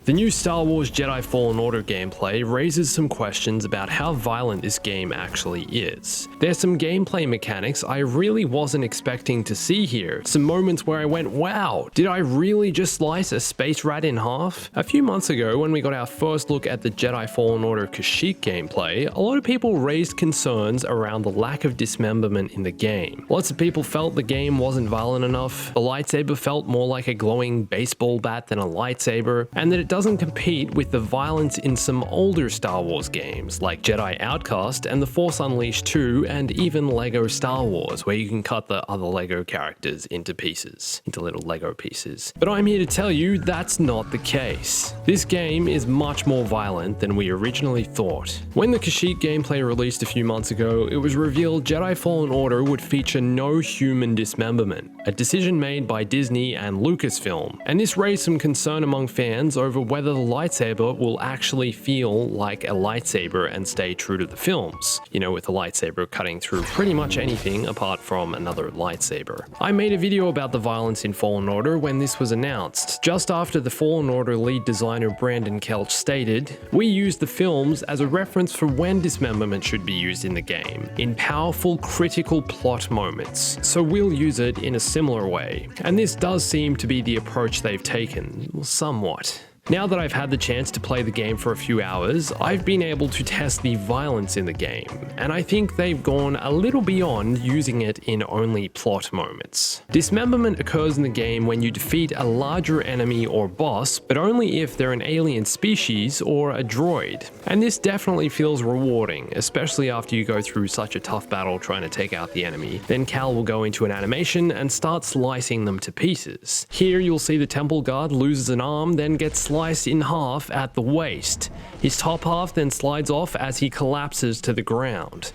The new Star Wars Jedi Fallen Order gameplay raises some questions about how violent this game actually is. There's some gameplay mechanics I really wasn't expecting to see here, some moments where I went, wow, did I really just slice a space rat in half? A few months ago when we got our first look at the Jedi Fallen Order Kashyyyk gameplay, a lot of people raised concerns around the lack of dismemberment in the game. Lots of people felt the game wasn't violent enough, the lightsaber felt more like a glowing baseball bat than a lightsaber, and that it doesn't compete with the violence in some older Star Wars games like Jedi Outcast and The Force Unleashed 2 and even LEGO Star Wars, where you can cut the other LEGO characters into pieces, into little LEGO pieces. But I'm here to tell you that's not the case. This game is much more violent than we originally thought. When the Kashyyyk gameplay released a few months ago, it was revealed Jedi Fallen Order would feature no human dismemberment, a decision made by Disney and Lucasfilm, and this raised some concern among fans over whether the lightsaber will actually feel like a lightsaber and stay true to the films. You know, with the lightsaber cutting through pretty much anything apart from another lightsaber. I made a video about the violence in Fallen Order when this was announced, just after the Fallen Order lead designer Brandon Kelch stated, "We used the films as a reference for when dismemberment should be used in the game, in powerful critical plot moments, so we'll use it in a similar way." And this does seem to be the approach they've taken, somewhat. Now that I've had the chance to play the game for a few hours, I've been able to test the violence in the game, and I think they've gone a little beyond using it in only plot moments. Dismemberment occurs in the game when you defeat a larger enemy or boss, but only if they're an alien species or a droid. And this definitely feels rewarding, especially after you go through such a tough battle trying to take out the enemy. Then Cal will go into an animation and start slicing them to pieces. Here you'll see the temple guard loses an arm, then gets sliced in half at the waist. His top half then slides off as he collapses to the ground.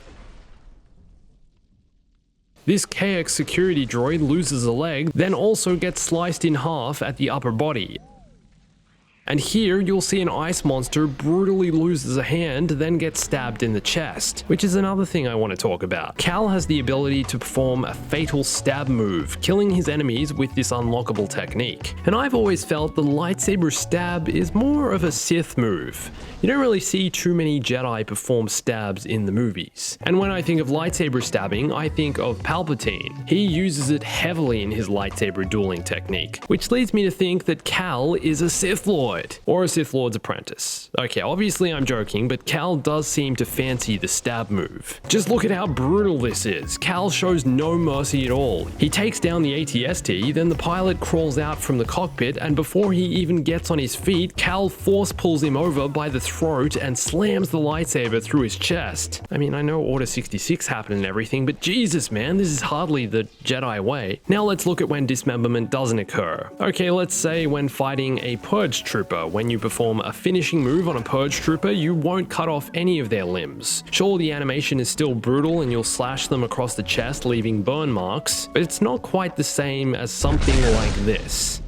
This KX security droid loses a leg, then also gets sliced in half at the upper body. And here you'll see an ice monster brutally loses a hand, then gets stabbed in the chest, which is another thing I want to talk about. Cal has the ability to perform a fatal stab move, killing his enemies with this unlockable technique. And I've always felt the lightsaber stab is more of a Sith move. You don't really see too many Jedi perform stabs in the movies. And when I think of lightsaber stabbing, I think of Palpatine. He uses it heavily in his lightsaber dueling technique, which leads me to think that Cal is a Sith Lord. Or a Sith Lord's apprentice. Okay, obviously I'm joking, but Cal does seem to fancy the stab move. Just look at how brutal this is. Cal shows no mercy at all. He takes down the ATST, then the pilot crawls out from the cockpit, and before he even gets on his feet, Cal force pulls him over by the throat and slams the lightsaber through his chest. I mean, I know Order 66 happened and everything, but Jesus man, this is hardly the Jedi way. Now let's look at when dismemberment doesn't occur. Okay, let's say when fighting a purge trooper. When you perform a finishing move on a purge trooper, you won't cut off any of their limbs. Sure, the animation is still brutal and you'll slash them across the chest, leaving burn marks, but it's not quite the same as something like this.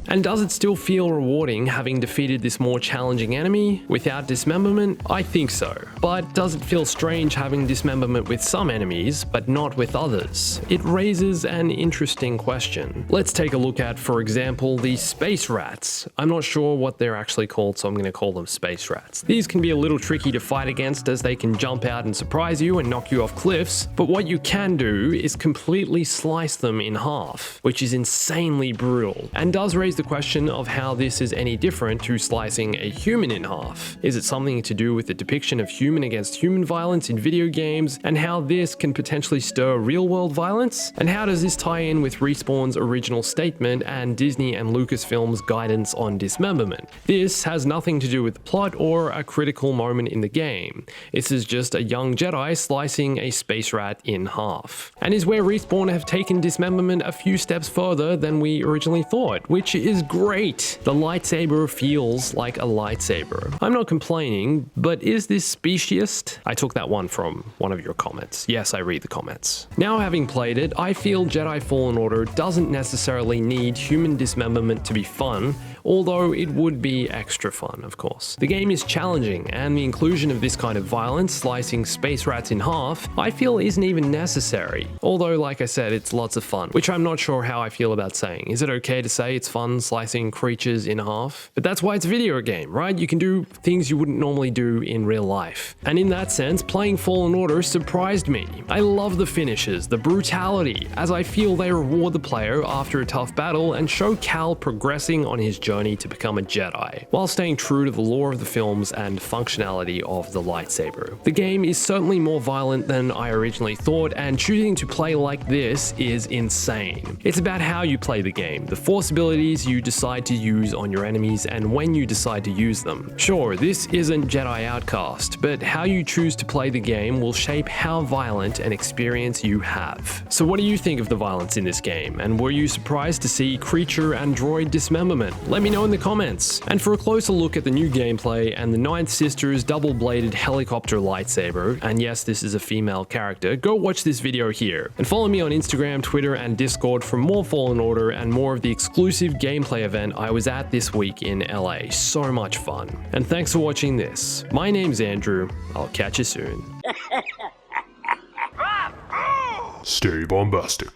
And does it still feel rewarding having defeated this more challenging enemy without dismemberment? I think so. But does it feel strange having dismemberment with some enemies, but not with others? It raises an interesting question. Let's take a look at, for example, the space rats. I'm not sure what they're actually called, so I'm going to call them space rats. These can be a little tricky to fight against as they can jump out and surprise you and knock you off cliffs, but what you can do is completely slice them in half, which is insanely brutal, and does raise the question of how this is any different to slicing a human in half. Is it something to do with the depiction of human against human violence in video games, and how this can potentially stir real-world violence? And how does this tie in with Respawn's original statement and Disney and Lucasfilm's guidance on dismemberment? This has nothing to do with the plot or a critical moment in the game. This is just a young Jedi slicing a space rat in half, and is where Respawn have taken dismemberment a few steps further than we originally thought, which is great. The lightsaber feels like a lightsaber. I'm not complaining, but is this speciest? I took that one from one of your comments. Yes, I read the comments. Now having played it, I feel Jedi Fallen Order doesn't necessarily need human dismemberment to be fun although it would be extra fun, of course. The game is challenging, and the inclusion of this kind of violence, slicing space rats in half, I feel isn't even necessary. Although, like I said, it's lots of fun, which I'm not sure how I feel about saying. Is it okay to say it's fun slicing creatures in half? But that's why it's a video game, right? You can do things you wouldn't normally do in real life. And in that sense, playing Fallen Order surprised me. I love the finishes, the brutality, as I feel they reward the player after a tough battle and show Cal progressing on his journey to become a Jedi, while staying true to the lore of the films and functionality of the lightsaber. The game is certainly more violent than I originally thought, and choosing to play like this is insane. It's about how you play the game, the force abilities you decide to use on your enemies, and when you decide to use them. Sure, this isn't Jedi Outcast, but how you choose to play the game will shape how violent an experience you have. So what do you think of the violence in this game, and were you surprised to see creature and droid dismemberment? Let me know in the comments. And for a closer look at the new gameplay and the Ninth Sister's double-bladed helicopter lightsaber, and yes, this is a female character, go watch this video here. And follow me on Instagram, Twitter, and Discord for more Fallen Order and more of the exclusive gameplay event I was at this week in LA. So much fun. And thanks for watching this. My name's Andrew. I'll catch you soon. Stay bombastic.